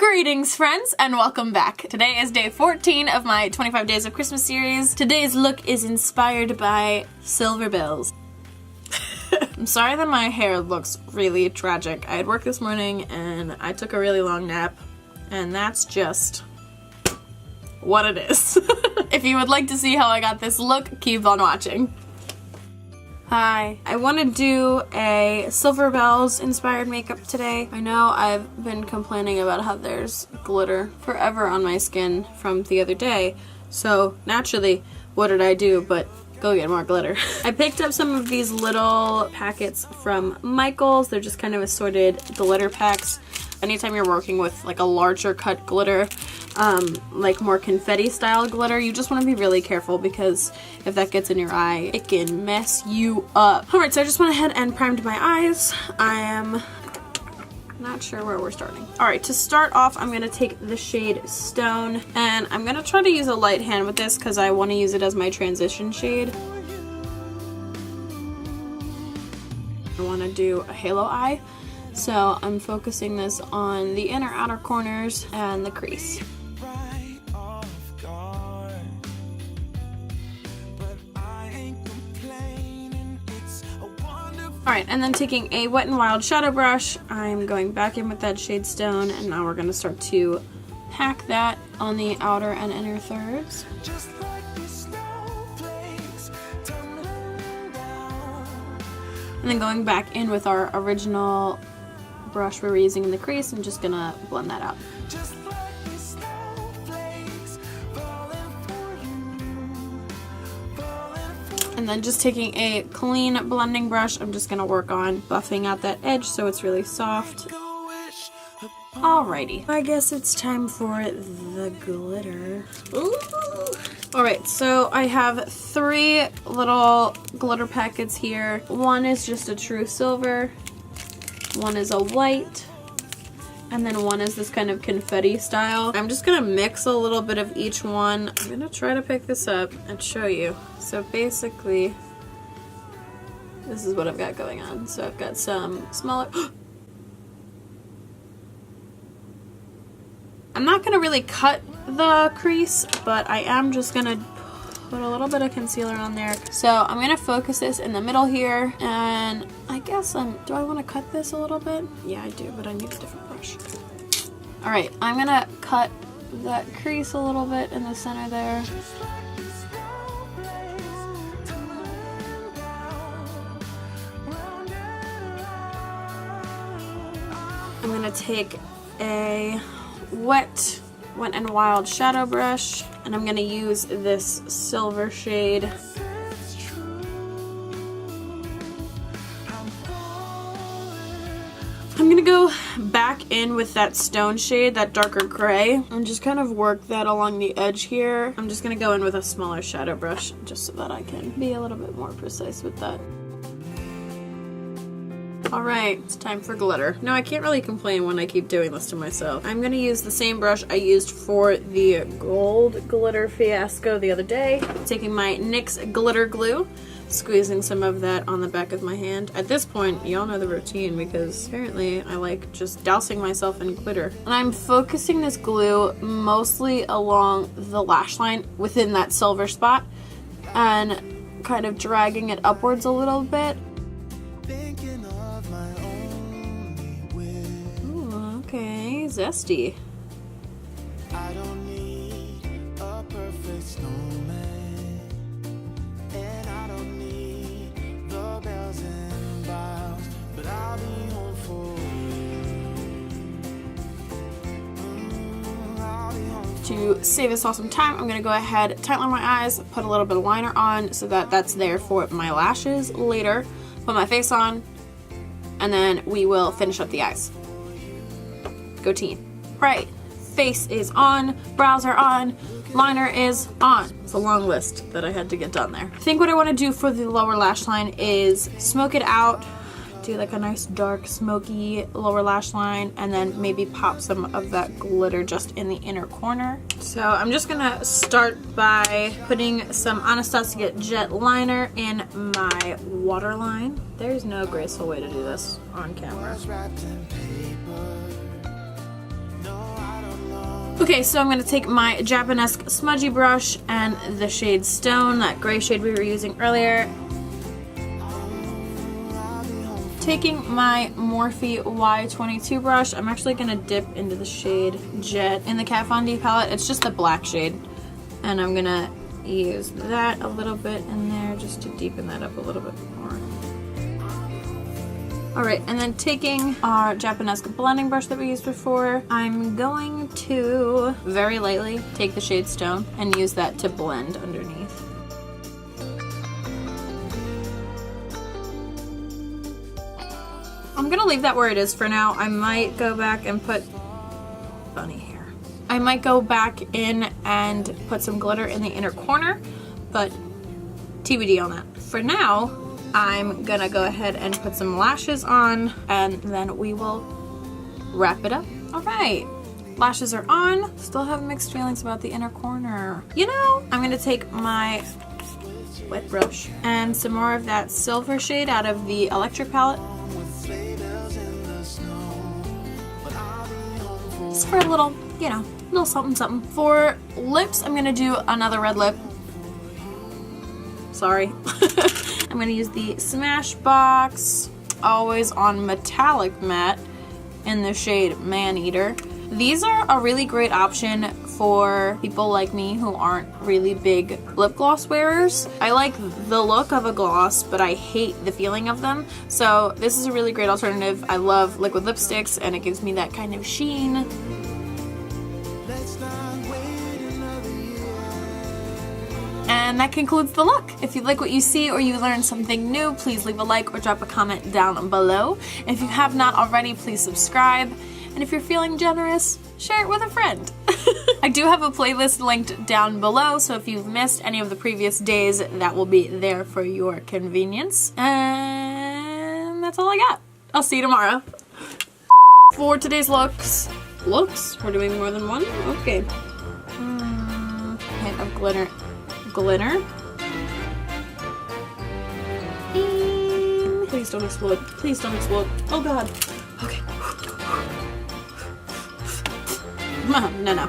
Greetings friends and welcome back. Today is day 14 of my 25 Days of Christmas series. Today's look is inspired by silver bells. I'm sorry that my hair looks really tragic. I had work this morning and I took a really long nap and that's just what it is. If you would like to see how I got this look, keep on watching. Hi. I want to do a silver bells inspired makeup today. I know I've been complaining about how there's glitter forever on my skin from the other day, so naturally, what did I do but go get more glitter. I picked up some of these little packets from Michael's. They're just kind of assorted glitter packs. Anytime you're working with like a larger cut glitter, like more confetti style glitter, you just want to be really careful because if that gets in your eye, it can mess you up. Alright, so I just went ahead and primed my eyes. I am not sure where we're starting. Alright, to start off, I'm going to take the shade Stone, and I'm going to try to use a light hand with this because I want to use it as my transition shade. I want to do a halo eye, so I'm focusing this on the inner outer corners and the crease. Alright, and then taking a Wet n Wild shadow brush, I'm going back in with that shade Stone, and now we're going to start to pack that on the outer and inner thirds. And then going back in with our original brush we were using in the crease, I'm just going to blend that out. And then just taking a clean blending brush, I'm just going to work on buffing out that edge so it's really soft. Alrighty, I guess it's time for the glitter. Ooh. Alright, so I have 3 little glitter packets here. One is just a true silver, one is a white, and then one is this kind of confetti style. I'm just gonna mix a little bit of each one. I'm gonna try to pick this up and show you. So basically, this is what I've got going on. So I've got some smaller... I'm not gonna really cut the crease, but I am just gonna put a little bit of concealer on there. So I'm gonna focus this in the middle here, and I guess do I wanna cut this a little bit? Yeah, I do, but I need a different brush. Alright, I'm gonna cut that crease a little bit in the center there. I'm gonna take a Wet n Wild shadow brush, and I'm gonna use this silver shade. I'm gonna go back in with that Stone shade, that darker gray, and just kind of work that along the edge here. I'm just gonna go in with a smaller shadow brush just so that I can be a little bit more precise with that. Alright, it's time for glitter. No, I can't really complain when I keep doing this to myself. I'm going to use the same brush I used for the gold glitter fiasco the other day. Taking my NYX glitter glue, squeezing some of that on the back of my hand. At this point, y'all know the routine because apparently I like just dousing myself in glitter. And I'm focusing this glue mostly along the lash line within that silver spot and kind of dragging it upwards a little bit. Okay, zesty. I don't need a perfect snowman, and I don't need the bells and boughs, but I'll be home for you. To save us all some time, I'm gonna go ahead, tightline my eyes, put a little bit of liner on so that that's there for my lashes later, put my face on, and then we will finish up the eyes. Go team. Right, face is on, brows are on, liner is on. It's a long list that I had to get done there. I think what I want to do for the lower lash line is smoke it out, do like a nice dark smoky lower lash line, and then maybe pop some of that glitter just in the inner corner. So I'm just gonna start by putting some Anastasia Jet liner in my waterline. There's no graceful way to do this on camera. Okay, so I'm going to take my Japanese smudgy brush and the shade Stone, that gray shade we were using earlier. Taking my Morphe Y22 brush, I'm actually going to dip into the shade Jet in the Kat Von D palette. It's just a black shade. And I'm going to use that a little bit in there just to deepen that up a little bit more. Alright, and then taking our Japanese blending brush that we used before, I'm going to very lightly take the shade Stone and use that to blend underneath. I'm gonna leave that where it is for now. I might go back and put bunny hair. I might go back in and put some glitter in the inner corner, but TBD on that. For now, I'm gonna go ahead and put some lashes on, and then we will wrap it up. All right, lashes are on. Still have mixed feelings about the inner corner. You know, I'm gonna take my wet brush and some more of that silver shade out of the Electric palette. Just for a little, you know, little something something. For lips, I'm gonna do another red lip. Sorry. I'm gonna use the Smashbox Always on Metallic Matte in the shade Maneater. These are a really great option for people like me who aren't really big lip gloss wearers. I like the look of a gloss, but I hate the feeling of them. So this is a really great alternative. I love liquid lipsticks and it gives me that kind of sheen. And that concludes the look. If you like what you see or you learned something new, please leave a like or drop a comment down below. If you have not already, please subscribe. And if you're feeling generous, share it with a friend. I do have a playlist linked down below, so if you've missed any of the previous days, that will be there for your convenience. And that's all I got. I'll see you tomorrow. For today's looks, we're doing more than one? Okay. Hint of glitter. Please don't explode. Please don't explode. Oh god. Okay. No.